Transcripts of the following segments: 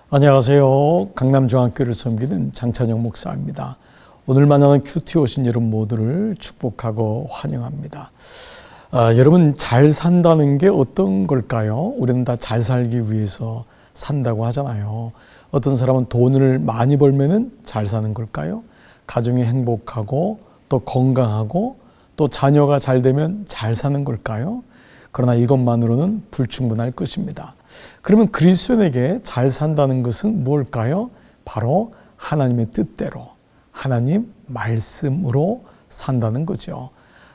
안녕하세요. 강남중앙교회를 섬기는 장찬영 목사입니다. 오늘 만나는 큐티 오신 여러분 모두를 축복하고 환영합니다. 여러분, 잘 산다는 게 어떤 걸까요? 우리는 다 잘 살기 위해서 산다고 하잖아요. 어떤 사람은 돈을 많이 벌면은 잘 사는 걸까요? 가정이 행복하고 또 건강하고 또 자녀가 잘 되면 잘 사는 걸까요? 그러나 이것만으로는 불충분할 것입니다. 그러면 그리스도인에게 잘 산다는 것은 무엇일까요? 바로 하나님의 뜻대로, 하나님 말씀으로 산다는 거죠.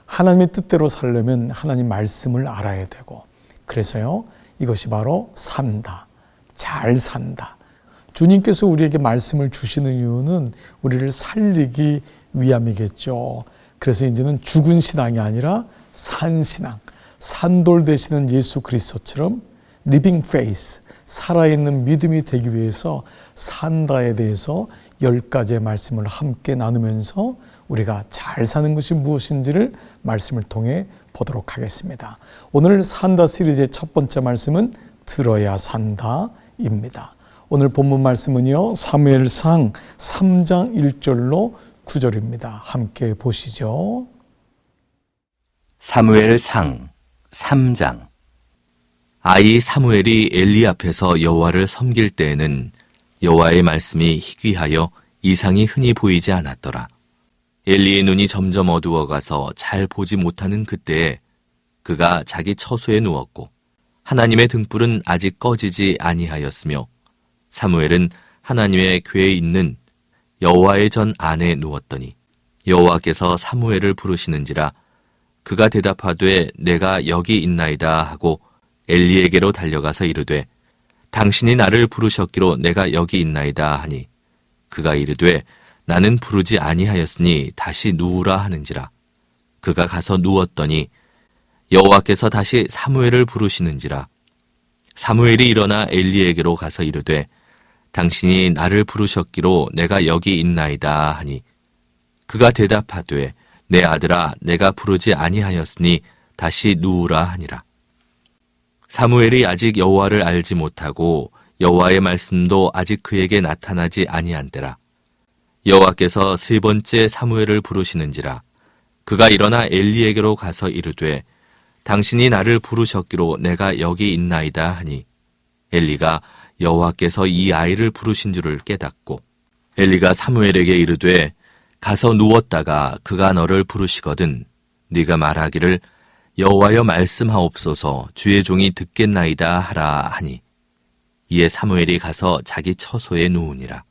하나님의 뜻대로 살려면 하나님 말씀을 알아야 되고, 그래서요, 이것이 바로 산다, 잘 산다. 주님께서 우리에게 말씀을 주시는 이유는 우리를 살리기 위함이겠죠. 그래서 이제는 죽은 신앙이 아니라 산 신앙, 산돌 되시는 예수 그리스도처럼 리빙 페이스, 살아있는 믿음이 되기 위해서 산다에 대해서 10가지의 말씀을 함께 나누면서 우리가 잘 사는 것이 무엇인지를 말씀을 통해 보도록 하겠습니다. 오늘 산다 시리즈의 첫 번째 말씀은 들어야 산다입니다. 오늘 본문 말씀은요, 사무엘상 3장 1절로 9절입니다. 함께 보시죠. 사무엘상 3장. 아이 사무엘이 엘리 앞에서 여호와를 섬길 때에는 여호와의 말씀이 희귀하여 이상이 흔히 보이지 않았더라. 엘리의 눈이 점점 어두워가서 잘 보지 못하는 그때에 그가 자기 처소에 누웠고 하나님의 등불은 아직 꺼지지 아니하였으며 사무엘은 하나님의 궤에 있는 여호와의 전 안에 누웠더니 여호와께서 사무엘을 부르시는지라 그가 대답하되 내가 여기 있나이다 하고 엘리에게로 달려가서 이르되 당신이 나를 부르셨기로 내가 여기 있나이다 하니 그가 이르되 나는 부르지 아니하였으니 다시 누우라 하는지라. 그가 가서 누웠더니 여호와께서 다시 사무엘을 부르시는지라. 사무엘이 일어나 엘리에게로 가서 이르되 당신이 나를 부르셨기로 내가 여기 있나이다 하니 그가 대답하되 내 아들아 내가 부르지 아니하였으니 다시 누우라 하니라. 사무엘이 아직 여호와를 알지 못하고 여호와의 말씀도 아직 그에게 나타나지 아니한 때라. 여호와께서 세 번째 사무엘을 부르시는지라. 그가 일어나 엘리에게로 가서 이르되 당신이 나를 부르셨기로 내가 여기 있나이다 하니 엘리가 여호와께서 이 아이를 부르신 줄을 깨닫고 엘리가 사무엘에게 이르되 가서 누웠다가 그가 너를 부르시거든 네가 말하기를 여호와여 말씀하옵소서 주의 종이 듣겠나이다 하라 하니 이에 사무엘이 가서 자기 처소에 누우니라.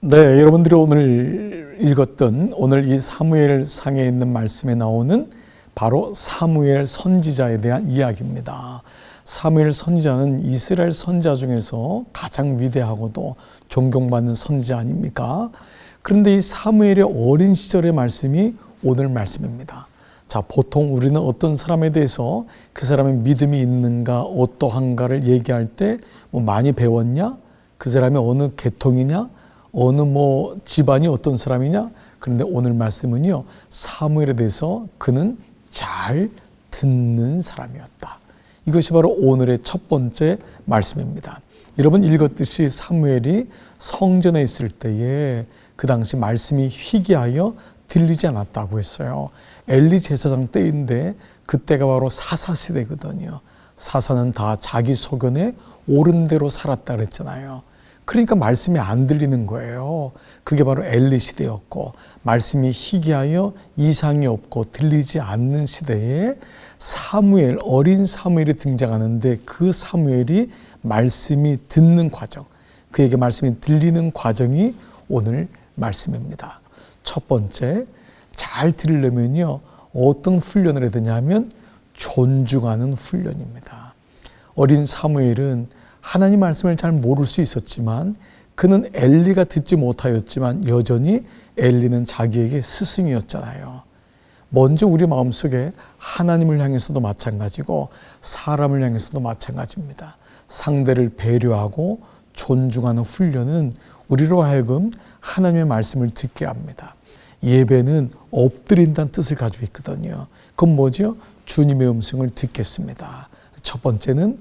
네, 여러분들이 오늘 읽었던 오늘 이 사무엘 상에 있는 말씀에 나오는 바로 사무엘 선지자에 대한 이야기입니다. 사무엘 선지자는 이스라엘 선지자 중에서 가장 위대하고도 존경받는 선지자 아닙니까? 그런데 이 사무엘의 어린 시절의 말씀이 오늘 말씀입니다. 자, 보통 우리는 어떤 사람에 대해서 그 사람의 믿음이 있는가 어떠한가를 얘기할 때 뭐 많이 배웠냐? 그 사람이 어느 계통이냐? 어느 집안이 어떤 사람이냐? 그런데 오늘 말씀은요, 사무엘에 대해서 그는 잘 듣는 사람이었다. 이것이 바로 오늘의 첫 번째 말씀입니다. 여러분 읽었듯이 사무엘이 성전에 있을 때에 그 당시 말씀이 희귀하여 들리지 않았다고 했어요. 엘리 제사장 때인데 그때가 바로 사사 시대거든요. 사사는 다 자기 소견에 옳은 대로 살았다 그랬잖아요. 그러니까 말씀이 안 들리는 거예요. 그게 바로 엘리 시대였고 말씀이 희귀하여 이상이 없고 들리지 않는 시대에 사무엘, 어린 사무엘이 등장하는데 그 사무엘이 말씀이 듣는 과정, 그에게 말씀이 들리는 과정이 오늘 말씀입니다. 첫 번째, 잘 들으려면요, 어떤 훈련을 해야 되냐면 존중하는 훈련입니다. 어린 사무엘은 하나님 말씀을 잘 모를 수 있었지만 그는 엘리가 듣지 못하였지만 여전히 엘리는 자기에게 스승이었잖아요. 먼저 우리 마음속에 하나님을 향해서도 마찬가지고 사람을 향해서도 마찬가지입니다. 상대를 배려하고 존중하는 훈련은 우리로 하여금 하나님의 말씀을 듣게 합니다. 예배는 엎드린다는 뜻을 가지고 있거든요. 그건 뭐죠? 주님의 음성을 듣겠습니다. 첫 번째는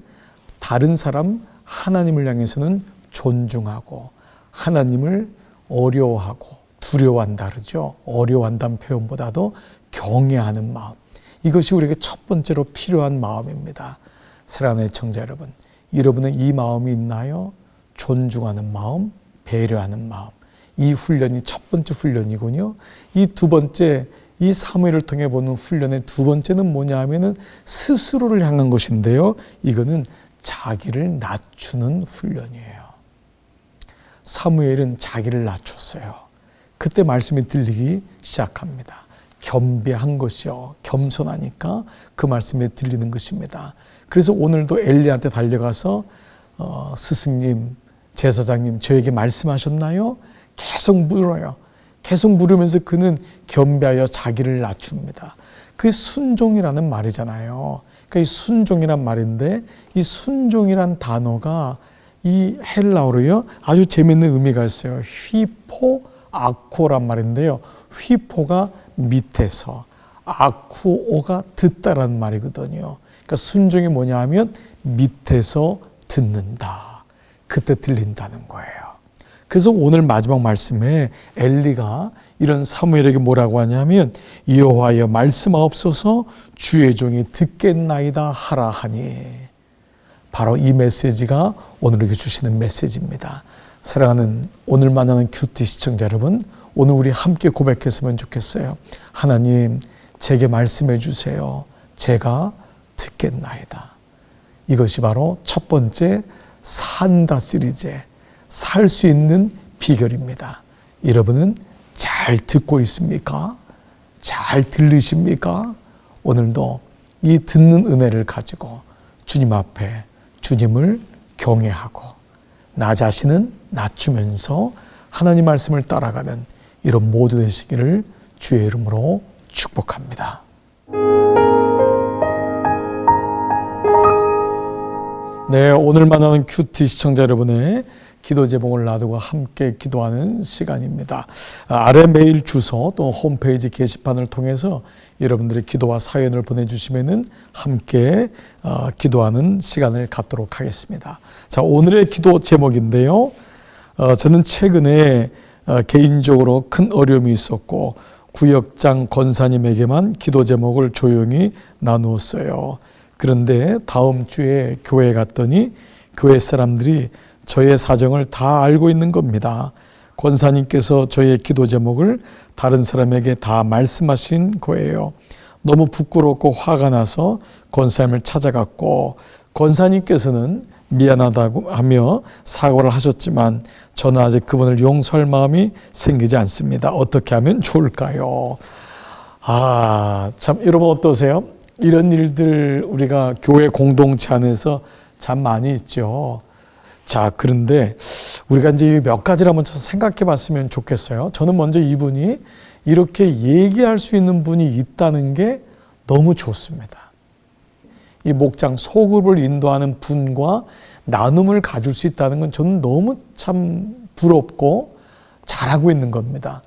다른 사람 하나님을 향해서는 존중하고 하나님을 어려워하고 두려워한다 그러죠. 어려워한다는 표현보다도 경외하는 마음. 이것이 우리에게 첫 번째로 필요한 마음입니다. 사랑하는 애청자 여러분, 여러분은 이 마음이 있나요? 존중하는 마음, 배려하는 마음. 이 훈련이 첫 번째 훈련이군요. 이 두 번째, 이 사무엘을 통해 보는 훈련의 두 번째는 뭐냐 하면은 스스로를 향한 것인데요. 이거는 자기를 낮추는 훈련이에요. 사무엘은 자기를 낮췄어요. 그때 말씀이 들리기 시작합니다. 겸비한 것이요. 겸손하니까 그 말씀이 들리는 것입니다. 그래서 오늘도 엘리야한테 달려가서 스승님, 제사장님 저에게 말씀하셨나요? 계속 물어요. 계속 물으면서 그는 겸비하여 자기를 낮춥니다. 그게 순종이라는 말이잖아요. 그러니까 이 순종이란 말인데 이 순종이란 단어가 이 헬라어로요 아주 재밌는 의미가 있어요. 휘포 아쿠오란 말인데요. 휘포가 밑에서, 아쿠오가 듣다라는 말이거든요. 그러니까 순종이 뭐냐 하면 밑에서 듣는다. 그때 들린다는 거예요. 그래서 오늘 마지막 말씀에 엘리가 이런 사무엘에게 뭐라고 하냐면 여호와여 말씀하옵소서 주의 종이 듣겠나이다 하라 하니. 바로 이 메시지가 오늘에게 주시는 메시지입니다. 사랑하는 오늘 만나는 큐티 시청자 여러분, 오늘 우리 함께 고백했으면 좋겠어요. 하나님, 제게 말씀해 주세요. 제가 듣겠나이다. 이것이 바로 첫 번째 산다 시리즈의 살 수 있는 비결입니다. 여러분은 잘 듣고 있습니까? 잘 들리십니까? 오늘도 이 듣는 은혜를 가지고 주님 앞에 주님을 경외하고 나 자신은 낮추면서 하나님 말씀을 따라가는 이런 모두 되시기를 주의 이름으로 축복합니다. 네, 오늘 만나는 큐티 시청자 여러분의 기도 제목을 놔두고 함께 기도하는 시간입니다. 아래 메일 주소 또 홈페이지 게시판을 통해서 여러분들의 기도와 사연을 보내주시면은 함께 기도하는 시간을 갖도록 하겠습니다. 자, 오늘의 기도 제목인데요. 저는 최근에 개인적으로 큰 어려움이 있었고 구역장 권사님에게만 기도 제목을 조용히 나누었어요. 그런데 다음 주에 교회에 갔더니 교회 사람들이 저의 사정을 다 알고 있는 겁니다. 권사님께서 저의 기도 제목을 다른 사람에게 다 말씀하신 거예요. 너무 부끄럽고 화가 나서 권사님을 찾아갔고 권사님께서는 미안하다고 하며 사과를 하셨지만 저는 아직 그분을 용서할 마음이 생기지 않습니다. 어떻게 하면 좋을까요? 참 여러분 어떠세요? 이런 일들 우리가 교회 공동체 안에서 참 많이 있죠. 자, 그런데 우리가 이제 몇 가지를 한번 생각해 봤으면 좋겠어요. 저는 먼저 이분이 이렇게 얘기할 수 있는 분이 있다는 게 너무 좋습니다. 이 목장 소그룹을 인도하는 분과 나눔을 가질 수 있다는 건 저는 너무 참 부럽고 잘하고 있는 겁니다.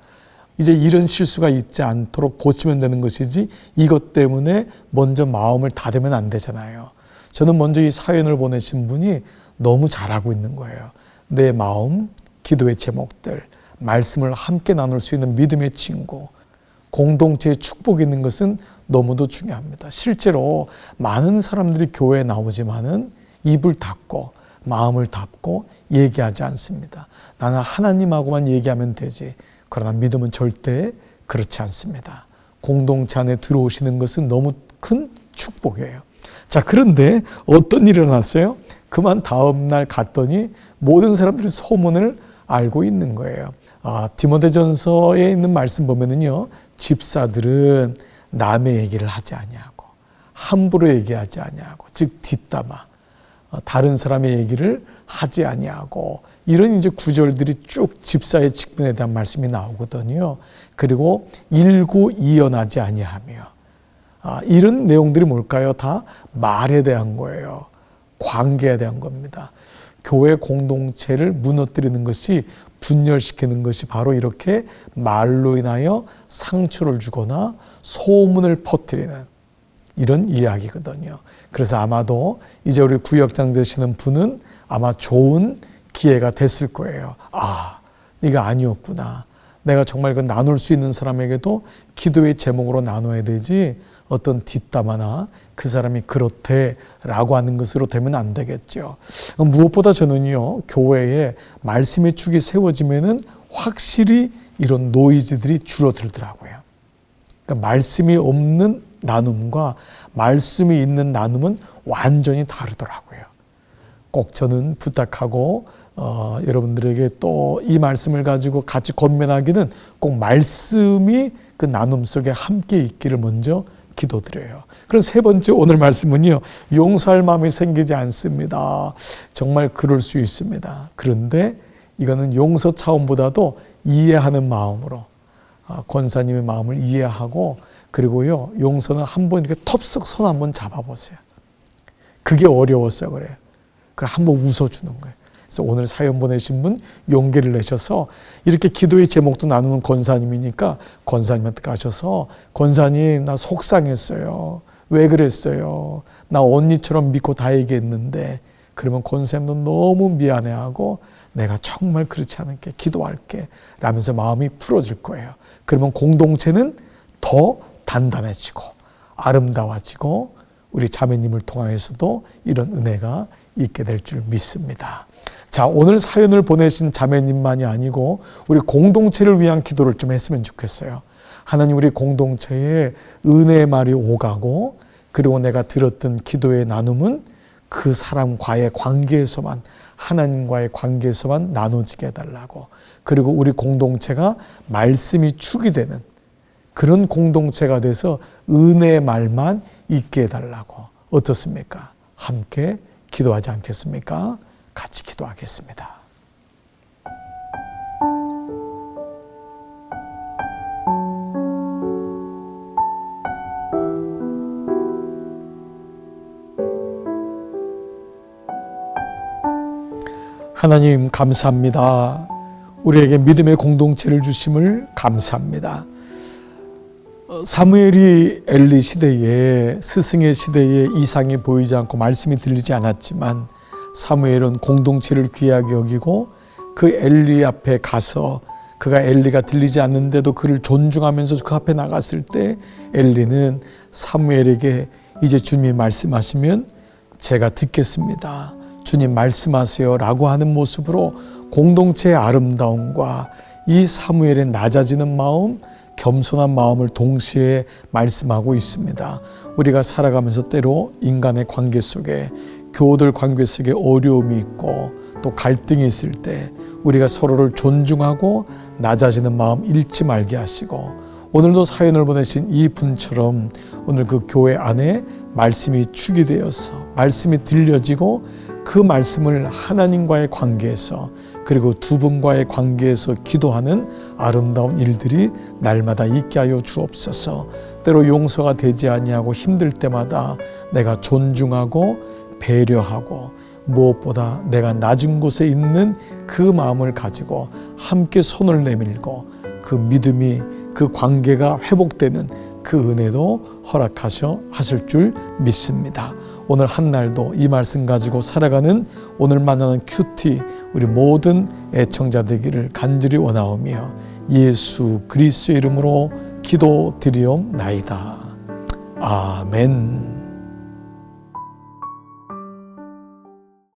이제 이런 실수가 있지 않도록 고치면 되는 것이지 이것 때문에 먼저 마음을 닫으면 안 되잖아요. 저는 먼저 이 사연을 보내신 분이 너무 잘하고 있는 거예요. 내 마음, 기도의 제목들, 말씀을 함께 나눌 수 있는 믿음의 친구, 공동체의 축복이 있는 것은 너무도 중요합니다. 실제로 많은 사람들이 교회에 나오지만은 입을 닫고 마음을 닫고 얘기하지 않습니다. 나는 하나님하고만 얘기하면 되지. 그러나 믿음은 절대 그렇지 않습니다. 공동체 안에 들어오시는 것은 너무 큰 축복이에요. 자, 그런데 어떤 일이 일어났어요? 그만 다음 날 갔더니 모든 사람들이 소문을 알고 있는 거예요. 디모데전서에 있는 말씀 보면은요, 집사들은 남의 얘기를 하지 아니하고 함부로 얘기하지 아니하고 즉 뒷담화, 다른 사람의 얘기를 하지 아니하고 이런 이제 구절들이 쭉 집사의 직분에 대한 말씀이 나오거든요. 그리고 일구이연하지 아니하며 이런 내용들이 뭘까요? 다 말에 대한 거예요. 관계에 대한 겁니다. 교회 공동체를 무너뜨리는 것이 분열시키는 것이 바로 이렇게 말로 인하여 상처를 주거나 소문을 퍼뜨리는 이런 이야기거든요. 그래서 아마도 이제 우리 구역장 되시는 분은 아마 좋은 기회가 됐을 거예요. 아, 네가 아니었구나. 내가 정말 그 나눌 수 있는 사람에게도 기도의 제목으로 나눠야 되지 어떤 뒷담화나 그 사람이 그렇대 라고 하는 것으로 되면 안 되겠죠. 무엇보다 저는요, 교회에 말씀의 축이 세워지면은 확실히 이런 노이즈들이 줄어들더라고요. 그러니까 말씀이 없는 나눔과 말씀이 있는 나눔은 완전히 다르더라고요. 꼭 저는 부탁하고 여러분들에게 또 이 말씀을 가지고 같이 권면하기는 꼭 말씀이 그 나눔 속에 함께 있기를 먼저 기도드려요. 그럼 세 번째 오늘 말씀은요, 용서할 마음이 생기지 않습니다. 정말 그럴 수 있습니다. 그런데 이거는 용서 차원보다도 이해하는 마음으로 권사님의 마음을 이해하고, 그리고요, 용서는 한번 이렇게 텁썩 손 한번 잡아보세요. 그게 어려웠어요. 그래요. 그럼 한번 웃어주는 거예요. 그래서 오늘 사연 보내신 분 용기를 내셔서 이렇게 기도의 제목도 나누는 권사님이니까 권사님한테 가셔서, 권사님 나 속상했어요. 왜 그랬어요? 나 언니처럼 믿고 다 얘기했는데. 그러면 권사님도 너무 미안해하고 내가 정말 그렇지 않을게 기도할게 라면서 마음이 풀어질 거예요. 그러면 공동체는 더 단단해지고 아름다워지고 우리 자매님을 통하여서도 이런 은혜가 있게 될 줄 믿습니다. 자, 오늘 사연을 보내신 자매님만이 아니고 우리 공동체를 위한 기도를 좀 했으면 좋겠어요. 하나님, 우리 공동체에 은혜의 말이 오가고, 그리고 내가 들었던 기도의 나눔은 그 사람과의 관계에서만, 하나님과의 관계에서만 나눠지게 해달라고, 그리고 우리 공동체가 말씀이 축이 되는 그런 공동체가 돼서 은혜의 말만 있게 해달라고. 어떻습니까? 함께 기도하지 않겠습니까? 같이 기도하겠습니다. 하나님 감사합니다. 우리에게 믿음의 공동체를 주심을 감사합니다. 사무엘이 엘리 시대에, 스승의 시대에 이상이 보이지 않고 말씀이 들리지 않았지만 사무엘은 공동체를 귀하게 여기고 그 엘리 앞에 가서, 그가 엘리가 들리지 않는데도 그를 존중하면서 그 앞에 나갔을 때 엘리는 사무엘에게 이제 주님이 말씀하시면 제가 듣겠습니다. 주님 말씀하세요 라고 하는 모습으로 공동체의 아름다움과 이 사무엘의 낮아지는 마음, 겸손한 마음을 동시에 말씀하고 있습니다. 우리가 살아가면서 때로 인간의 관계 속에, 교우들 관계 속에 어려움이 있고 또 갈등이 있을 때 우리가 서로를 존중하고 낮아지는 마음 잃지 말게 하시고, 오늘도 사연을 보내신 이 분처럼 오늘 그 교회 안에 말씀이 축이 되어서 말씀이 들려지고 그 말씀을 하나님과의 관계에서, 그리고 두 분과의 관계에서 기도하는 아름다운 일들이 날마다 있게 하여 주옵소서. 때로 용서가 되지 아니하고 힘들 때마다 내가 존중하고 배려하고 무엇보다 내가 낮은 곳에 있는 그 마음을 가지고 함께 손을 내밀고 그 믿음이, 그 관계가 회복되는 그 은혜도 허락하셔 하실 줄 믿습니다. 오늘 한 날도 이 말씀 가지고 살아가는 오늘 만나는 큐티 우리 모든 애청자 되기를 간절히 원하오며 예수 그리스도의 이름으로 기도드리옵나이다. 아멘.